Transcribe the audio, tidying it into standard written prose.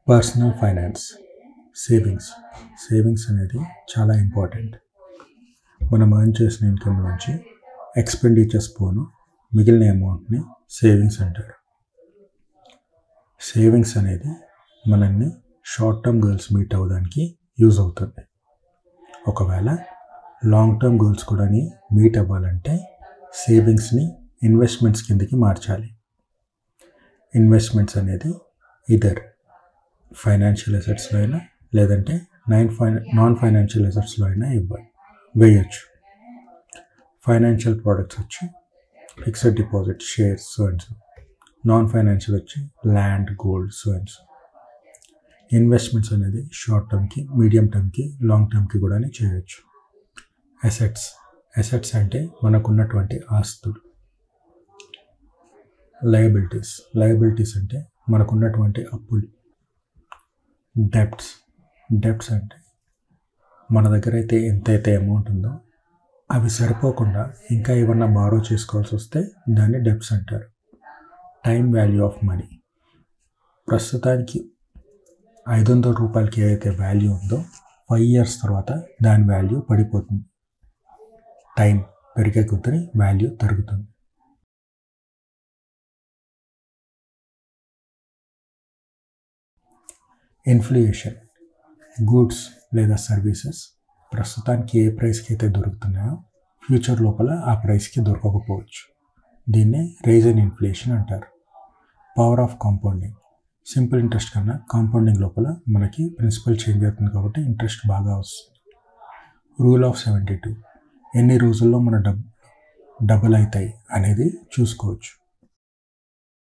Personal finance, savings అనేది చాలా important. మనం ఎర్న్ చేసిన ఇన్కమ్ నుంచి ఎక్స్పెండిచర్స్ పోను మిగిలిన అమౌంట్ని సేవింగ్స్ అంటారు. సేవింగ్స్ అనేది మనల్ని షార్ట్ టర్మ్ గోల్స్ మీట్ అవ్వడానికి యూజ్ అవుతుంది. ఒకవేళ లాంగ్ టర్మ్ గోల్స్ కూడా మీట్ అవ్వాలంటే సేవింగ్స్ని ఇన్వెస్ట్మెంట్స్ కిందకి మార్చాలి. ఇన్వెస్ట్మెంట్స్ అనేది ఇదర్ ఫైనాన్షియల్ అసెట్స్లో అయినా లేదంటే నాన్ ఫైనాన్షియల్ అసెట్స్లో అయినా వేయచ్చు. ఫైనాన్షియల్ ప్రోడక్ట్స్ వచ్చి fixed deposit, shares, so and so. Non financial వచ్చి land, gold, so and so. Investments అనేది షార్ట్ టర్మ్కి, మీడియం టర్మ్కి, లాంగ్ టర్మ్కి కూడా చేయొచ్చు. అసెట్స్ అంటే మనకున్నటువంటి ఆస్తులు. లయబిలిటీస్ అంటే మనకున్నటువంటి అప్పులు. డెబ్ట్స్ అంటే మన దగ్గర అయితే ఎంతైతే అమౌంట్ ఉందో అవి సరిపోకుండా ఇంకా ఏమన్నా బారో చేసుకోవాల్సి వస్తే దాన్ని డెబ్ట్స్ అంటారు. Time value of money. ప్రస్తుతానికి 500 రూపాయలకి ఏదైతే వాల్యూ ఉందో 5 years తర్వాత దాని వాల్యూ పడిపోతుంది. టైం పెరిగే కొద్దీ వాల్యూ తరుగుతుంది. ఇన్ఫ్లేషన్. గూడ్స్ లేదా సర్వీసెస్ ప్రస్తుతానికి ఏ ప్రైస్కి అయితే దొరుకుతున్నాయో ఫ్యూచర్ లోపల ఆ ప్రైస్కి దొరకకపోవచ్చు. దీన్నే రైజ్ ఇన్ ఇన్ఫ్లేషన్ అంటారు. Power of compounding. Simple interest కన్నా కాంపౌండింగ్ లోపల మనకి ప్రిన్సిపల్ చేంజ్ అవుతుంది కాబట్టి ఇంట్రెస్ట్ బాగా వస్తుంది. Rule of 72. ఎన్ని రోజుల్లో మన డబుల్ అవుతాయి అనేది చూసుకోవచ్చు.